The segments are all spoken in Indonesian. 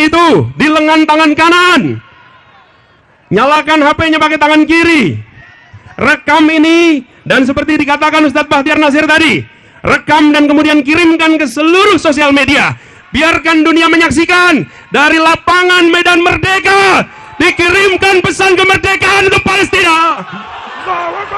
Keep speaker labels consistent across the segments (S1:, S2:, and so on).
S1: itu di lengan tangan kanan. Nyalakan HP-nya pakai tangan kiri. Rekam ini, dan seperti dikatakan Ustadz Bahtiar Nasir tadi, rekam dan kemudian kirimkan ke seluruh sosial media. Biarkan dunia menyaksikan dari lapangan Medan Merdeka. Dikirimkan pesan kemerdekaan untuk Palestina.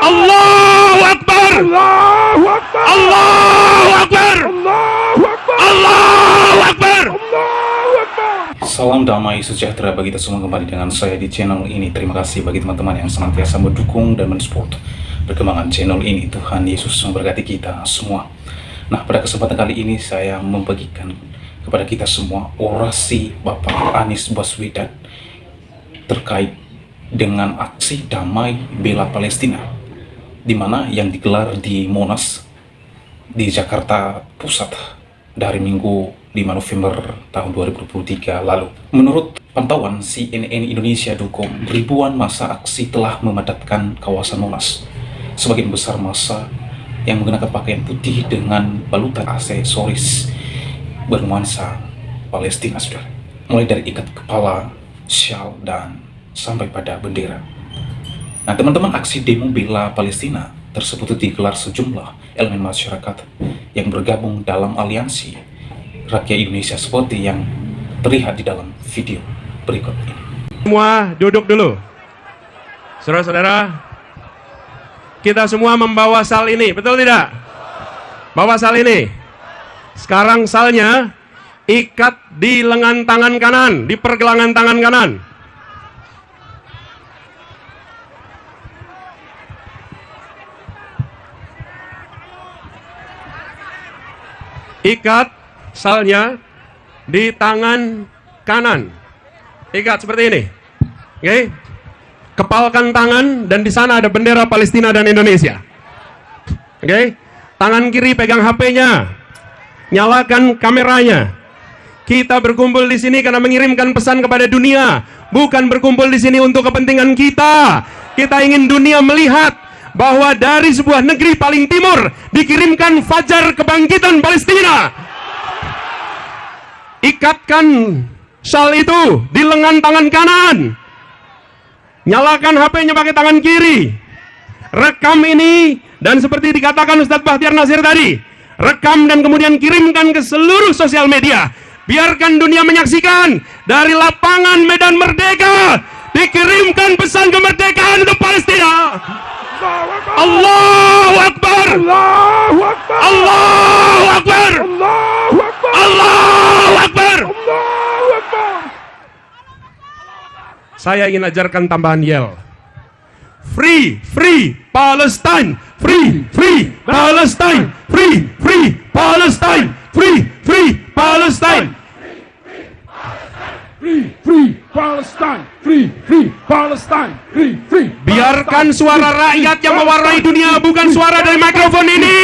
S1: Allahu Akbar.
S2: Allahu Akbar.
S1: Allahu Akbar.
S2: Allahu Akbar.
S1: Allahu Akbar.
S2: Allahu Akbar.
S3: Salam damai sejahtera bagi kita semua, kembali dengan saya di channel ini. Terima kasih bagi teman-teman yang senantiasa mendukung dan mensupport perkembangan channel ini. Tuhan Yesus memberkati kita semua. Nah, pada kesempatan kali ini saya membagikan kepada kita semua orasi Bapak Anies Baswedan terkait dengan aksi damai bela Palestina, di mana yang digelar di Monas di Jakarta Pusat dari Minggu 5 November tahun 2023 lalu. Menurut pantauan CNN Indonesia.com, ribuan massa aksi telah memadatkan kawasan Monas. Sebagian besar massa yang menggunakan pakaian putih dengan balutan aksesoris bernuansa Palestina, saudara. Mulai dari ikat kepala, syal, dan sampai pada bendera. Nah, teman-teman, aksi demo bela Palestina tersebut digelar sejumlah elemen masyarakat yang bergabung dalam aliansi rakyat Indonesia seperti yang terlihat di dalam video berikut ini.
S1: Semua duduk dulu. Saudara-saudara, kita semua membawa sal ini, betul tidak? Bawa sal ini. Sekarang salnya ikat di lengan tangan kanan, di pergelangan tangan kanan. Ikat salnya di tangan kanan. Ikat seperti ini. Oke. Kepalkan tangan, dan di sana ada bendera Palestina dan Indonesia. Oke. Tangan kiri pegang HP-nya. Nyalakan kameranya. Kita berkumpul di sini karena mengirimkan pesan kepada dunia, bukan berkumpul di sini untuk kepentingan kita. Kita ingin dunia melihat bahwa dari sebuah negeri paling timur dikirimkan fajar kebangkitan Palestina. Ikatkan syal itu di lengan tangan kanan. Nyalakan HP-nya pakai tangan kiri. Rekam ini, dan seperti dikatakan Ustadz Bahtiar Nasir tadi, rekam dan kemudian kirimkan ke seluruh sosial media. Biarkan dunia menyaksikan dari lapangan Medan Merdeka. Dikirimkan pesan kemerdekaan untuk Palestina. Allahu Akbar.
S2: Allahu Akbar.
S1: Allahu Akbar.
S2: Allahu Akbar.
S1: Allahu Akbar.
S2: Allahu Akbar.
S1: Saya ingin ajarkan tambahan yel. Free, free Palestine. Free, free Palestine. Free, free Palestine. Free, free Palestine.
S2: Free, free Palestine. Free, free Palestine. Free, free.
S1: Biarkan suara rakyat yang mewarnai dunia, bukan suara dari mikrofon ini.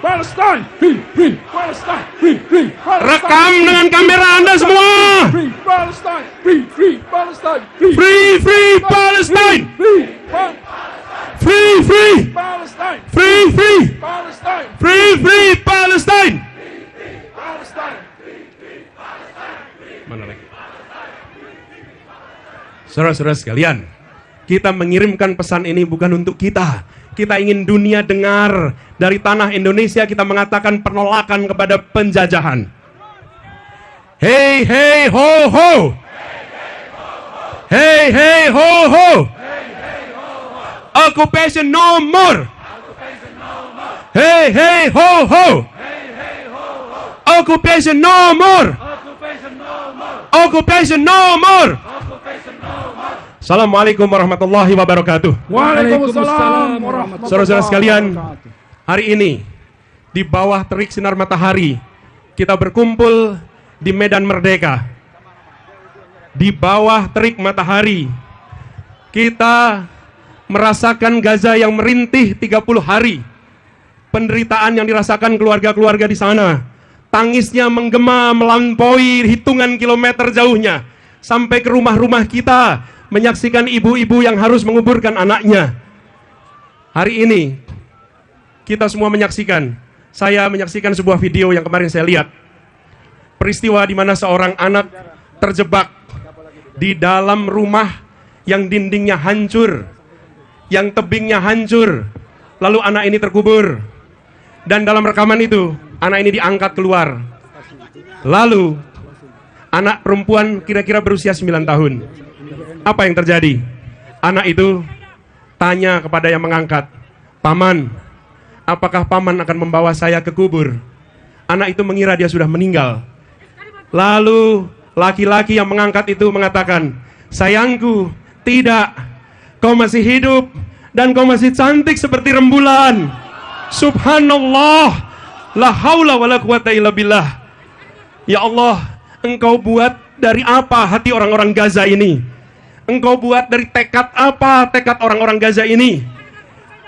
S2: Palestine. Free, free Palestine. Free, free Palestine.
S1: Rekam dengan kamera Anda semua.
S2: Free Palestine. Free, free Palestine.
S1: Free, free Palestine.
S2: Free,
S1: Free, free.
S2: Palestine.
S1: Free, free.
S2: Palestine.
S1: Free, free Palestine.
S2: Palestine.
S1: Mana lagi? Saudara-saudara sekalian, kita mengirimkan pesan ini bukan untuk kita. Kita ingin dunia dengar dari tanah Indonesia. Kita mengatakan penolakan kepada penjajahan. Hey, hey, ho, ho. Hey, hey, ho, ho. Occupation no more. Hey, hey, ho, ho. Occupation no more. Occupation no more. Assalamualaikum warahmatullahi wabarakatuh.
S2: Waalaikumsalam warahmatullahi
S1: Saudara-saudara sekalian,
S2: wabarakatuh.
S1: hari ini di bawah terik sinar matahari kita berkumpul di Medan Merdeka. Di bawah terik matahari kita merasakan Gaza yang merintih 30 hari. Penderitaan yang dirasakan keluarga-keluarga di sana. Tangisnya menggema melampaui hitungan kilometer jauhnya sampai ke rumah-rumah kita, menyaksikan ibu-ibu yang harus menguburkan anaknya. Hari ini kita semua menyaksikan, saya menyaksikan sebuah video yang kemarin saya lihat. Peristiwa di mana seorang anak terjebak di dalam rumah yang dindingnya hancur, yang tebingnya hancur. Lalu anak ini terkubur. Dan dalam rekaman itu, anak ini diangkat keluar. Lalu, anak perempuan kira-kira berusia 9 tahun. Apa yang terjadi? Anak itu tanya kepada yang mengangkat, "Paman, apakah paman akan membawa saya ke kubur?" Anak itu mengira dia sudah meninggal. Lalu, laki-laki yang mengangkat itu mengatakan, "Sayangku, tidak, kau masih hidup dan kau masih cantik seperti rembulan." Subhanallah, la haula wala quwata illa billah. Ya Allah, Engkau buat dari apa hati orang-orang Gaza ini? Engkau buat dari tekad apa tekad orang-orang Gaza ini?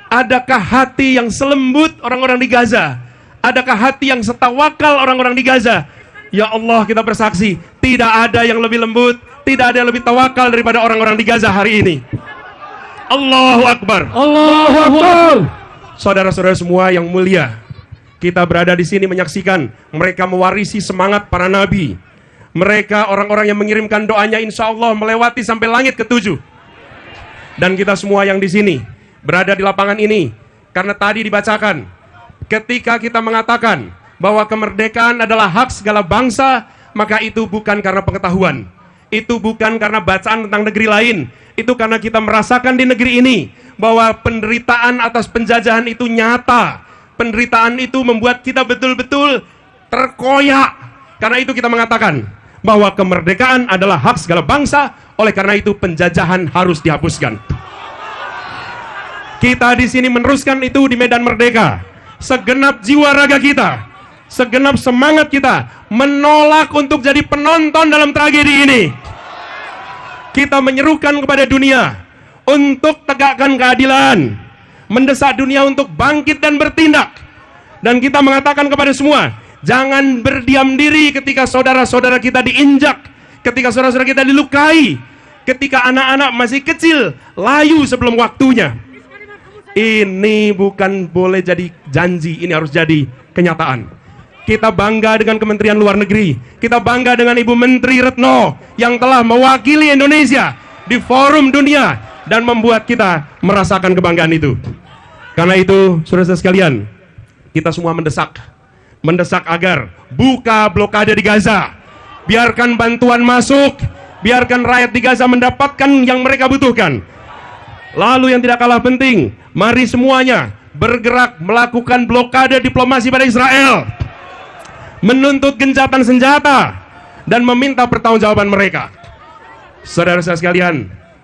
S1: Adakah hati yang selembut orang-orang di Gaza? Adakah hati yang setawakal orang-orang di Gaza? Ya Allah, kita bersaksi, tidak ada yang lebih lembut, tidak ada yang lebih tawakal daripada orang-orang di Gaza hari ini. Allahu Akbar.
S2: Allahu Akbar.
S1: Saudara-saudara semua yang mulia, kita berada di sini menyaksikan mereka mewarisi semangat para nabi. Mereka orang-orang yang mengirimkan doanya insya Allah melewati sampai langit ke-7. Dan kita semua yang di sini berada di lapangan ini karena tadi dibacakan, ketika kita mengatakan bahwa kemerdekaan adalah hak segala bangsa, maka itu bukan karena pengetahuan, itu bukan karena bacaan tentang negeri lain, itu karena kita merasakan di negeri ini bahwa penderitaan atas penjajahan itu nyata. Penderitaan itu membuat kita betul-betul terkoyak. Karena itu kita mengatakan bahwa kemerdekaan adalah hak segala bangsa, oleh karena itu penjajahan harus dihapuskan. Kita di sini meneruskan itu di Medan Merdeka. Segenap jiwa raga kita, segenap semangat kita menolak untuk jadi penonton dalam tragedi ini. Kita menyerukan kepada dunia untuk tegakkan keadilan, mendesak dunia untuk bangkit dan bertindak. Dan kita mengatakan kepada semua, jangan berdiam diri ketika saudara-saudara kita diinjak, ketika saudara-saudara kita dilukai, ketika anak-anak masih kecil layu sebelum waktunya. Ini bukan boleh jadi janji, ini harus jadi kenyataan. Kita bangga dengan Kementerian Luar Negeri, kita bangga dengan Ibu Menteri Retno yang telah mewakili Indonesia di forum dunia dan membuat kita merasakan kebanggaan itu. Karena itu, saudara-saudara sekalian, kita semua mendesak agar buka blokade di Gaza, biarkan bantuan masuk, biarkan rakyat di Gaza mendapatkan yang mereka butuhkan. Lalu yang tidak kalah penting, mari semuanya bergerak melakukan blokade diplomasi pada Israel, menuntut gencatan senjata dan meminta pertanggungjawaban mereka. Saudara-saudara sekalian,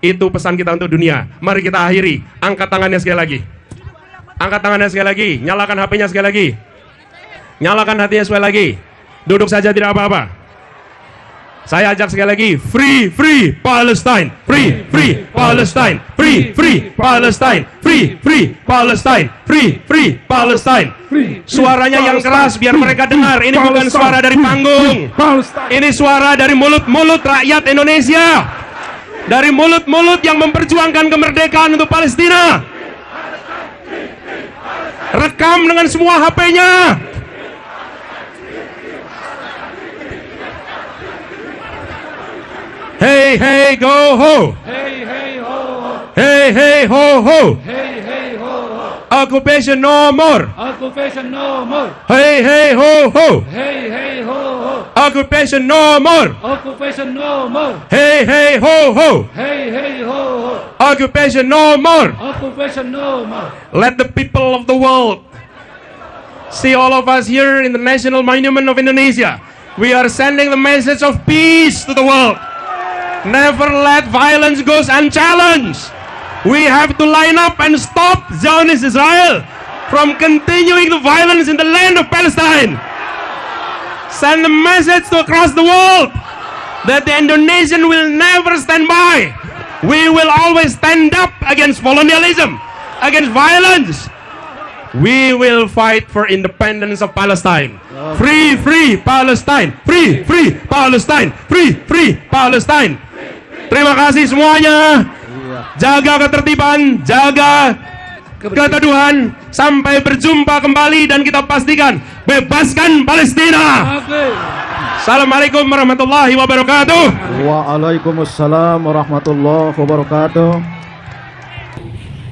S1: itu pesan kita untuk dunia. Mari kita akhiri. Angkat tangannya sekali lagi. Angkat tangannya sekali lagi. Nyalakan HP-nya sekali lagi. Nyalakan hatinya sekali lagi. Duduk saja tidak apa-apa. Saya ajak sekali lagi. Free, free Palestine. Free, free Palestine. Free, free Palestine. Free, free Palestine. Free, free Palestine. Suaranya yang keras biar mereka dengar. Ini bukan suara dari panggung. Ini suara dari mulut-mulut rakyat Indonesia. Dari mulut-mulut yang memperjuangkan kemerdekaan untuk Palestina. Rekam dengan semua HP-nya. Hey, hey, go ho.
S2: Hey, hey, ho, ho.
S1: Hey, hey, ho, ho.
S2: Hey, hey, ho, ho.
S1: Occupation no more.
S2: Occupation no more.
S1: Hey, hey, ho, ho.
S2: Hey, hey, ho, ho.
S1: Occupation no more.
S2: Occupation no more.
S1: Hey, hey, ho, ho.
S2: Hey, hey, ho, ho.
S1: Occupation no more.
S2: Occupation no more.
S1: Let the people of the world see all of us here in the National Monument of Indonesia. We are sending the message of peace to the world. Never let violence go unchallenged. We have to line up and stop Zionist Israel from continuing the violence in the land of Palestine. Send a message to across the world that the Indonesian will never stand by. We will always stand up against colonialism, against violence. We will fight for independence of Palestine. Free, free Palestine. Free, free Palestine. Free, free Palestine. Terima kasih semuanya. Jaga ketertiban, jaga keteduhan. Sampai berjumpa kembali dan kita pastikan bebaskan Palestina. Assalamualaikum warahmatullahi wabarakatuh.
S4: Waalaikumsalam warahmatullahi wabarakatuh.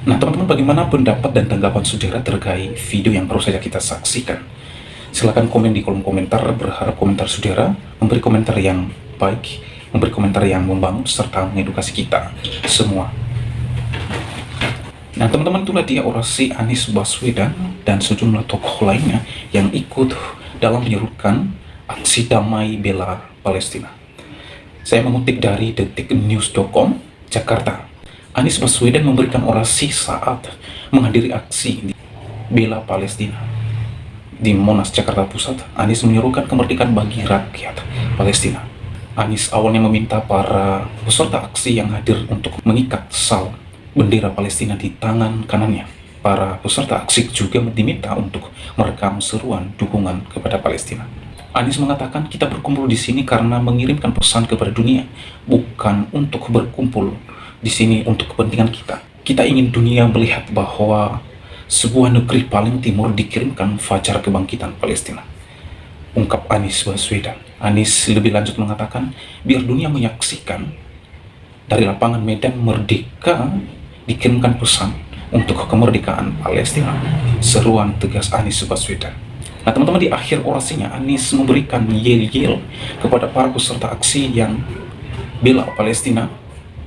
S3: Nah teman-teman, bagaimana pendapat dan tanggapan saudara terkait video yang baru saja kita saksikan? Silahkan komen di kolom komentar. Berharap komentar saudara memberi komentar yang baik, memberi komentar yang membangun, serta mengedukasi kita semua. Nah teman-teman, itulah dia orasi Anies Baswedan dan sejumlah tokoh lainnya yang ikut dalam menyerukan aksi damai bela Palestina. Saya mengutip dari detiknews.com, Jakarta. Anies Baswedan memberikan orasi saat menghadiri aksi bela Palestina di Monas, Jakarta Pusat. Anies menyerukan kemerdekaan bagi rakyat Palestina. Anies awalnya meminta para peserta aksi yang hadir untuk mengikat sal bendera Palestina di tangan kanannya. Para peserta aksi juga diminta untuk merekam seruan dukungan kepada Palestina. Anies mengatakan, kita berkumpul di sini karena mengirimkan pesan kepada dunia, bukan untuk berkumpul di sini untuk kepentingan kita. Kita ingin dunia melihat bahwa sebuah negeri paling timur dikirimkan fajar kebangkitan Palestina, ungkap Anies Baswedan. Anies lebih lanjut mengatakan, biar dunia menyaksikan dari lapangan Medan Merdeka dikirimkan pesan untuk kemerdekaan Palestina, seruan tegas Anies Baswedan. Nah teman-teman, di akhir orasinya Anies memberikan yel-yel kepada para peserta aksi yang bela Palestina.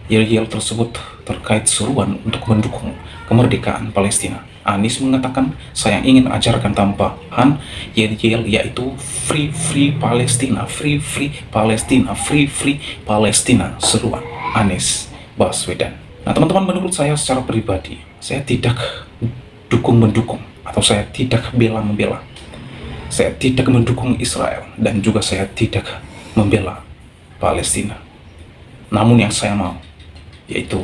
S3: Yel-yel tersebut terkait seruan untuk mendukung kemerdekaan Palestina. Anies mengatakan, saya ingin ajarkan tambahan yel-yel, yaitu free free Palestina, free free Palestina, free free Palestina, seruan Anies Baswedan. Nah teman-teman, menurut saya secara pribadi, saya tidak dukung-mendukung atau saya tidak bela-membela. Saya tidak mendukung Israel dan juga saya tidak membela Palestina. Namun yang saya mau yaitu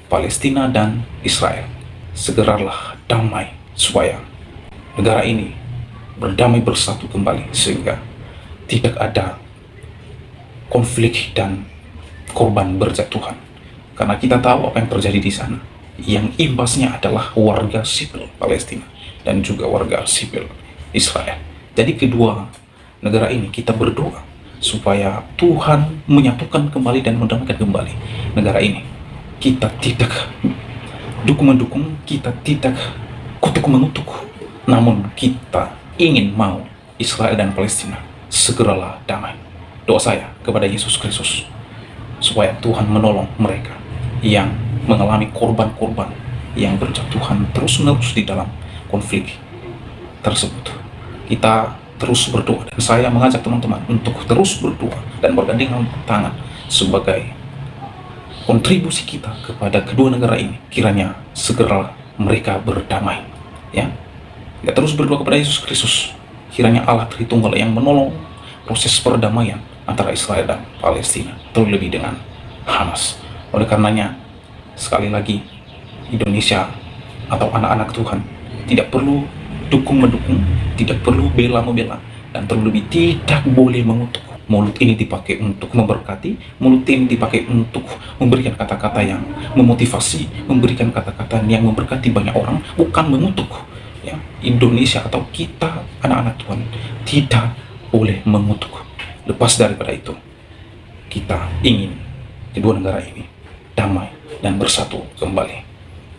S3: Palestina dan Israel segeralah damai, supaya negara ini berdamai bersatu kembali, sehingga tidak ada konflik dan korban berjatuhan. Karena kita tahu apa yang terjadi di sana. Yang imbasnya adalah warga sipil Palestina dan juga warga sipil Israel. Jadi kedua negara ini kita berdoa supaya Tuhan menyatukan kembali dan mendamaikan kembali negara ini. Kita tidak dukung-mendukung, kita tidak kutuk-mengutuk, namun kita ingin mau Israel dan Palestina segeralah damai. Doa saya kepada Yesus Kristus supaya Tuhan menolong mereka yang mengalami korban-korban yang berjatuhan terus-menerus di dalam konflik tersebut. Kita terus berdoa, dan saya mengajak teman-teman untuk terus berdoa dan bergandengan tangan sebagai kontribusi kita kepada kedua negara ini. Kiranya segera mereka berdamai, ya. Kita terus berdoa kepada Yesus Kristus, kiranya Allah Tritunggal yang menolong proses perdamaian antara Israel dan Palestina, terlebih dengan Hamas. Oleh karenanya, sekali lagi, Indonesia atau anak-anak Tuhan tidak perlu dukung-mendukung, tidak perlu bela-membela, dan terlebih tidak boleh mengutuk. Mulut ini dipakai untuk memberkati, mulut ini dipakai untuk memberikan kata-kata yang memotivasi, memberikan kata-kata yang memberkati banyak orang, bukan mengutuk. Ya, Indonesia atau kita anak-anak Tuhan tidak boleh mengutuk. Lepas daripada itu, kita ingin kedua negara ini damai dan bersatu kembali.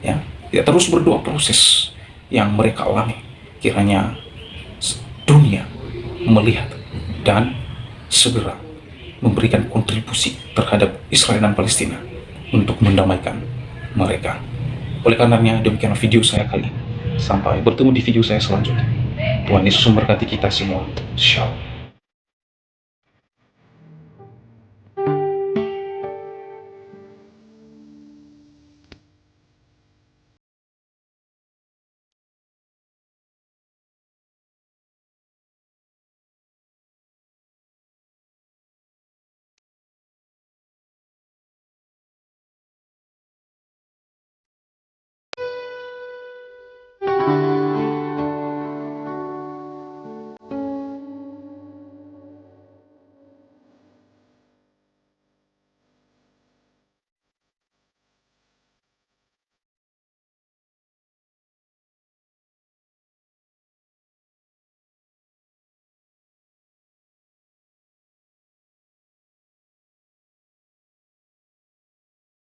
S3: Ya, kita terus berdoa proses yang mereka alami. Kiranya dunia melihat dan segera memberikan kontribusi terhadap Israel dan Palestina untuk mendamaikan mereka. Oleh karenanya, demikian video saya kali ini. Sampai bertemu di video saya selanjutnya. Tuhan Yesus memberkati kita semua. Shalom.